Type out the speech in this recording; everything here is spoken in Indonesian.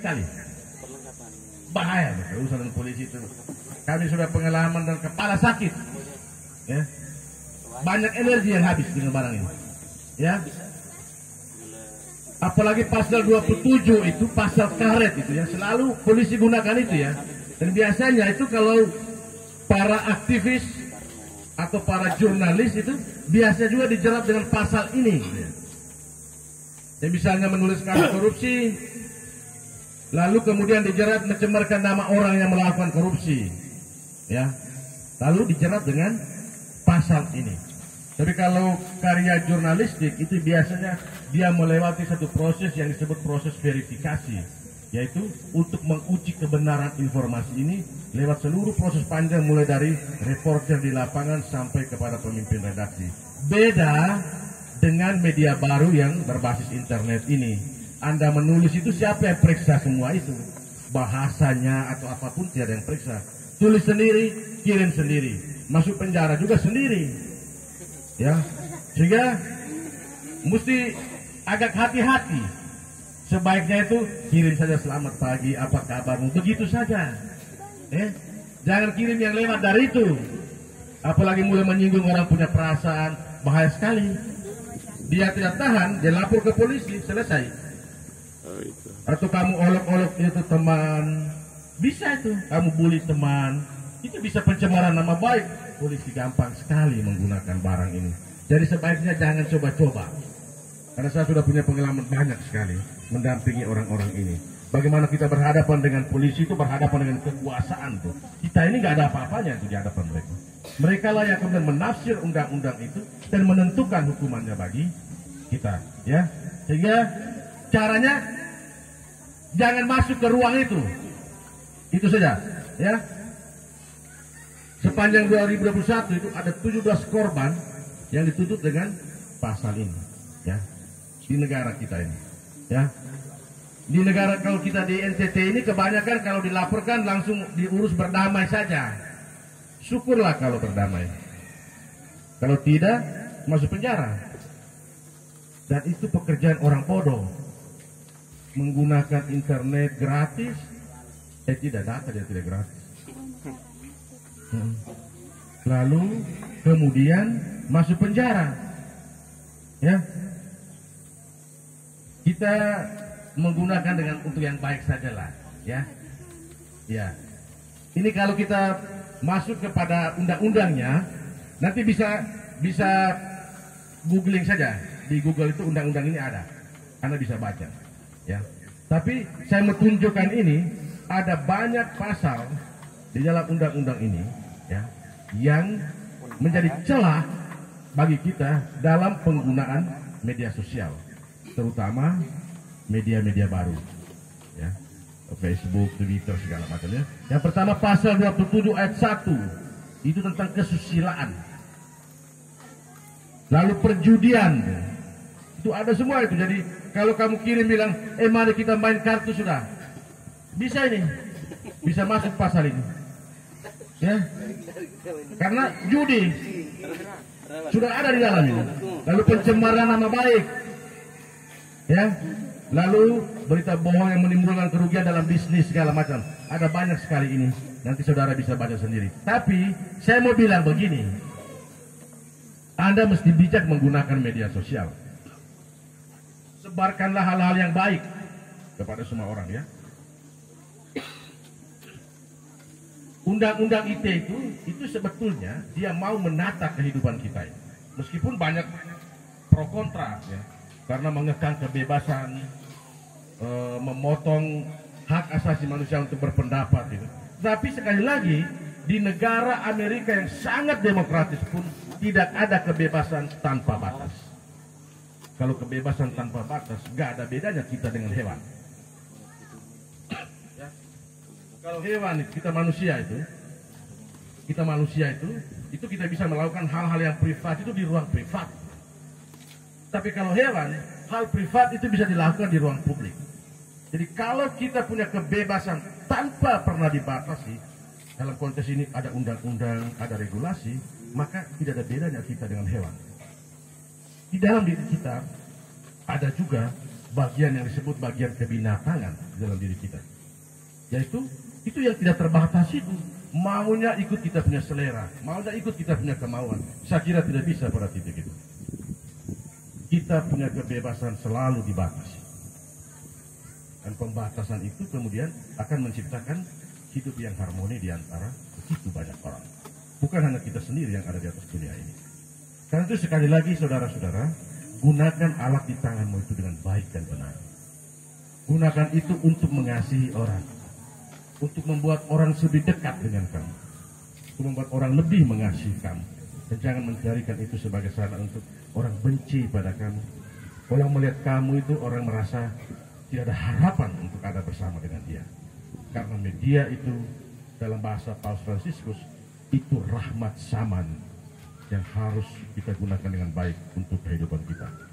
sekali. Bahaya urusan dengan polisi itu. Kami sudah pengalaman dan kepala sakit. Ya. Banyak energi yang habis dengan barang ini. Ya. Apalagi pasal 27 itu pasal karet itu yang selalu polisi gunakan itu ya. Dan biasanya itu kalau para aktivis atau para jurnalis itu biasa juga dijerat dengan pasal ini. Yang misalnya menulis kasus korupsi, lalu kemudian dijerat mencemarkan nama orang yang melakukan korupsi, ya, lalu dijerat dengan pasal ini. Tapi kalau karya jurnalistik itu biasanya dia melewati satu proses yang disebut proses verifikasi, yaitu untuk menguji kebenaran informasi ini lewat seluruh proses panjang mulai dari reporter di lapangan sampai kepada pemimpin redaksi. Beda dengan media baru yang berbasis internet ini. Anda menulis itu siapa yang periksa semua itu? Bahasanya atau apapun tidak ada yang periksa. Tulis sendiri, kirim sendiri. Masuk penjara juga sendiri. Ya, sehingga mesti agak hati-hati. Sebaiknya itu kirim saja selamat pagi, apa kabarmu, begitu saja. Jangan kirim yang lewat dari itu. Apalagi mulai menyinggung orang punya perasaan, bahaya sekali. Dia tidak tahan, dia lapor ke polisi, selesai. Atau kamu olok-olok itu teman, bisa itu. Kamu bully teman, itu bisa pencemaran nama baik. Polisi gampang sekali menggunakan barang ini. Jadi sebaiknya jangan coba-coba. Karena saya sudah punya pengalaman banyak sekali mendampingi orang-orang ini. Bagaimana kita berhadapan dengan polisi itu berhadapan dengan kekuasaan tuh. Kita ini nggak ada apa-apanya itu di hadapan mereka. Mereka lah yang kemudian menafsir undang-undang itu dan menentukan hukumannya bagi kita, ya. Sehingga caranya jangan masuk ke ruang itu. Itu saja, ya. Sepanjang 2021 itu ada 17 korban yang dituntut dengan pasal ini, ya, di negara kita ini, ya. Di negara kalau kita di NTT ini kebanyakan kalau dilaporkan langsung diurus berdamai saja. Syukurlah kalau berdamai. Kalau tidak masuk penjara. Dan itu pekerjaan orang bodoh. Menggunakan internet gratis, tidak data dia tidak gratis. Lalu kemudian masuk penjara, ya. Kita menggunakan dengan untuk yang baik sajalah, ya. Ya. Ini kalau kita masuk kepada undang-undangnya, nanti bisa googling saja di Google itu undang-undang ini ada, Anda bisa baca, ya. Tapi saya mau tunjukkan ini ada banyak pasal di dalam undang-undang ini, ya, yang menjadi celah bagi kita dalam penggunaan media sosial, terutama media-media baru, ya, Facebook, Twitter, segala macamnya. Yang pertama pasal 27 ayat 1 itu tentang kesusilaan. Lalu perjudian, itu ada semua itu. Jadi kalau kamu kirim bilang, mari kita main kartu, sudah bisa ini, bisa masuk pasal ini, ya, karena judi sudah ada di dalam ini. Lalu pencemaran nama baik, ya, lalu berita bohong yang menimbulkan kerugian dalam bisnis segala macam, ada banyak sekali ini. Nanti saudara bisa baca sendiri. Tapi saya mau bilang begini, Anda mesti bijak menggunakan media sosial. Sebarkanlah hal-hal yang baik kepada semua orang, ya. Undang-undang ITE itu sebetulnya dia mau menata kehidupan kita ini. Meskipun banyak pro kontra, ya, karena mengekang kebebasan, memotong hak asasi manusia untuk berpendapat, gitu. Tapi sekali lagi di negara Amerika yang sangat demokratis pun tidak ada kebebasan tanpa batas. Kalau kebebasan tanpa batas, nggak ada bedanya kita dengan hewan. Kalau hewan, kita manusia itu kita bisa melakukan hal-hal yang privat itu di ruang privat. Tapi kalau hewan, hal privat itu bisa dilakukan di ruang publik. Jadi kalau kita punya kebebasan tanpa pernah dibatasi, dalam konteks ini ada undang-undang, ada regulasi, maka tidak ada bedanya kita dengan hewan. Di dalam diri kita ada juga bagian yang disebut bagian kebinatangan dalam diri kita. Yaitu itu yang tidak terbatas itu. Maunya ikut kita punya selera, maunya ikut kita punya kemauan. Saya kira tidak bisa pada titik itu. Kita punya kebebasan selalu dibatasi. Dan pembatasan itu kemudian akan menciptakan hidup yang harmoni di antara begitu banyak orang. Bukan hanya kita sendiri yang ada di atas dunia ini. Karena itu sekali lagi saudara-saudara, gunakan alat di tanganmu itu dengan baik dan benar. Gunakan itu untuk mengasihi orang. Untuk membuat orang lebih dekat dengan kamu. Untuk membuat orang lebih mengasihi kamu. Dan jangan menjadikan itu sebagai sarana untuk orang benci pada kamu. Orang melihat kamu itu orang merasa tidak ada harapan untuk ada bersama dengan dia. Karena media itu dalam bahasa Paus Fransiskus itu rahmat zaman yang harus kita gunakan dengan baik untuk kehidupan kita.